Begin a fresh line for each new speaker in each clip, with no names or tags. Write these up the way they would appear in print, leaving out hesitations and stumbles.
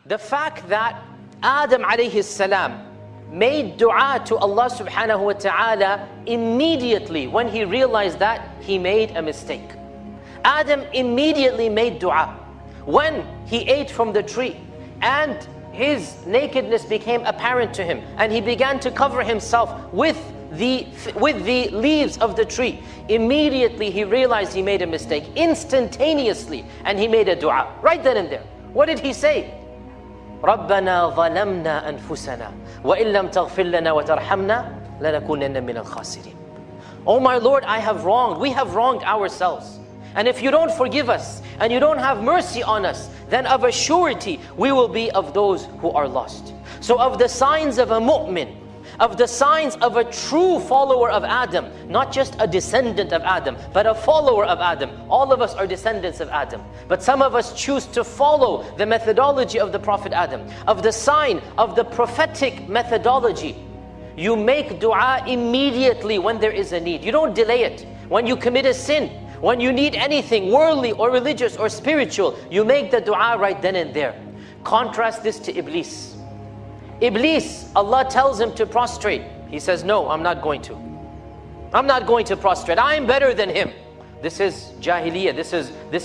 The fact that Adam alayhi salam made dua to Allah subhanahu wa ta'ala immediately when he realized that he made a mistake. Adam immediately made dua when he ate from the tree and his nakedness became apparent to him and he began to cover himself with the leaves of the tree. Immediately he realized he made a mistake, instantaneously, and he made a dua right then and there. What did he say? رَبَّنَا ظَلَمْنَا أَنفُسَنَا وَإِن لَمْ تَغْفِرْ لَنَا وَتَرْحَمْنَا لَنَكُونَنَّ مِنَ الْخَاسِرِينَ. Oh my Lord, we have wronged ourselves. And if you don't forgive us and you don't have mercy on us, then of a surety we will be of those who are lost. So of the signs of a mu'min, of the signs of a true follower of Adam, not just a descendant of Adam, but a follower of Adam. All of us are descendants of Adam, but some of us choose to follow the methodology of the Prophet Adam. Of the sign of the prophetic methodology, you make dua immediately when there is a need. You don't delay it. When you commit a sin, when you need anything worldly or religious or spiritual, you make the dua right then and there. Contrast this to Iblis. Iblis, Allah tells him to prostrate. He says, no, I'm not going to. I'm not going to prostrate. I'm better than him. This is jahiliyyah. This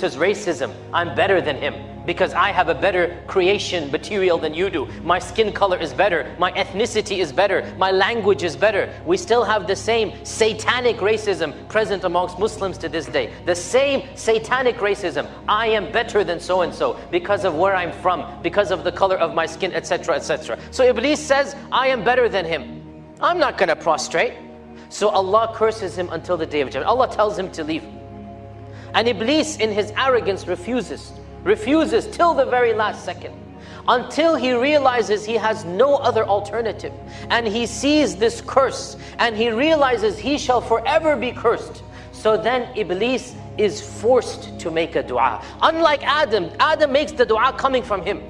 is racism. I'm better than him because I have a better creation material than you do. My skin color is better. My ethnicity is better. My language is better. We still have the same satanic racism present amongst Muslims to this day. The same satanic racism. I am better than so-and-so because of where I'm from, because of the color of my skin, etc., etc. So Iblis says, I am better than him. I'm not going to prostrate. So Allah curses him until the day of judgment. Allah tells him to leave. And Iblis in his arrogance refuses till the very last second, until he realizes he has no other alternative, and he sees this curse and he realizes he shall forever be cursed. So then Iblis is forced to make a dua. Unlike Adam, Adam makes the dua coming from him.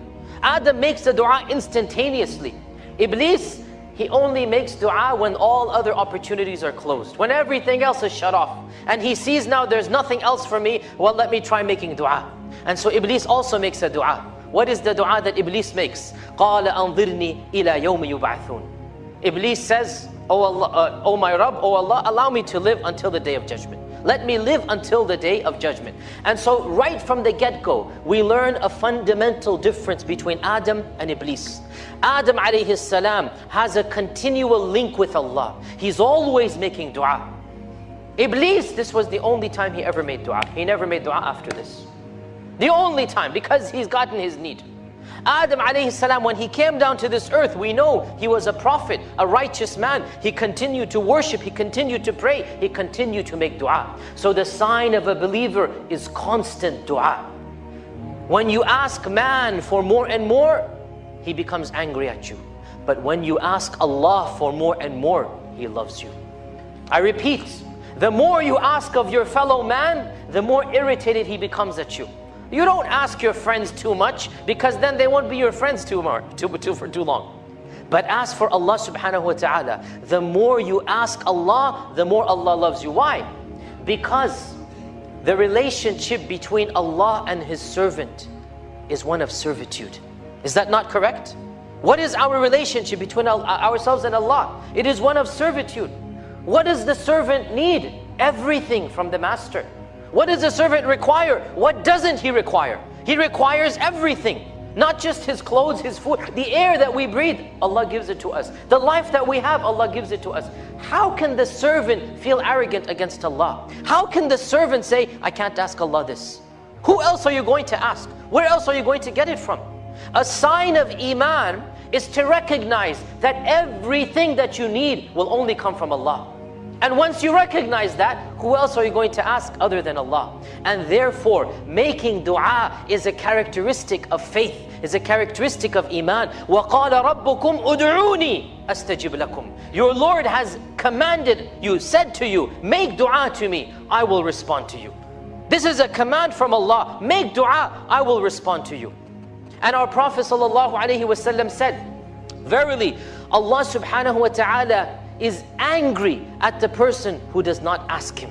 Adam makes the dua instantaneously. Iblis, he only makes dua when all other opportunities are closed, when everything else is shut off. And he sees now there's nothing else for me, well, let me try making dua. And so Iblis also makes a dua. What is the dua that Iblis makes? قَالَ أَنظِرْنِي إِلَى يَوْمِ يُبْعَثُونَ. Iblis says, oh Allah, oh my Rabb, oh Allah, allow me to live until the day of judgment. Let me live until the day of judgment. And so right from the get-go, we learn a fundamental difference between Adam and Iblis. Adam alayhi salam has a continual link with Allah. He's always making dua. Iblis, this was the only time he ever made dua. He never made dua after this. The only time, because he's gotten his need. Adam alayhi salam, when he came down to this earth, we know he was a prophet, a righteous man. He continued to worship, he continued to pray, he continued to make dua. So the sign of a believer is constant dua. When you ask man for more and more, he becomes angry at you. But when you ask Allah for more and more, He loves you. I repeat, the more you ask of your fellow man, the more irritated he becomes at you. You don't ask your friends too much, because then they won't be your friends for too long. But ask for Allah subhanahu wa ta'ala. The more you ask Allah, the more Allah loves you. Why? Because the relationship between Allah and His servant is one of servitude. Is that not correct? What is our relationship between ourselves and Allah? It is one of servitude. What does the servant need? Everything from the master. What does the servant require? What doesn't he require? He requires everything. Not just his clothes, his food, the air that we breathe, Allah gives it to us. The life that we have, Allah gives it to us. How can the servant feel arrogant against Allah? How can the servant say, I can't ask Allah this? Who else are you going to ask? Where else are you going to get it from? A sign of Iman is to recognize that everything that you need will only come from Allah. And once you recognize that, who else are you going to ask other than Allah? And therefore, making dua is a characteristic of faith, is a characteristic of Iman. وَقَالَ رَبُّكُمْ أُدْعُونِي أَسْتَجِبْ لَكُمْ. Your Lord has commanded you, said to you, make dua to me, I will respond to you. This is a command from Allah. Make dua, I will respond to you. And our Prophet ﷺ said, verily, Allah subhanahu wa ta'ala is angry at the person who does not ask Him.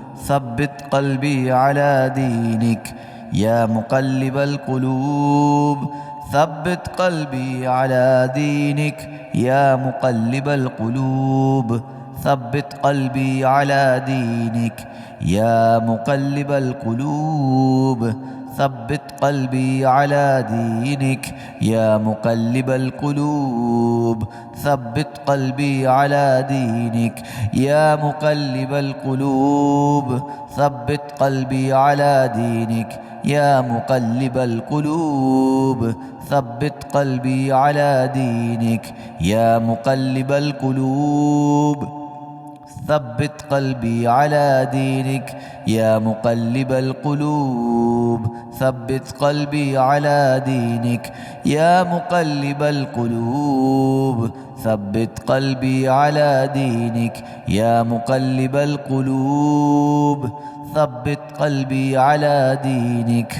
ثبت قلبي على دينك يا مقلب القلوب ثبت قلبي على دينك يا مقلب القلوب ثبت قلبي على دينك يا مقلب القلوب ثبت قلبي على دينك يا مقلب القلوب ثبت قلبي على دينك يا مقلب القلوب ثبت قلبي على دينك يا مقلب القلوب ثبت قلبي على دينك يا مقلب القلوب ثبت قلبي على دينك يا مقلب القلوب ثبت قلبي على دينك يا مقلب القلوب ثبت قلبي على دينك يا مقلب القلوب ثبت قلبي على دينك.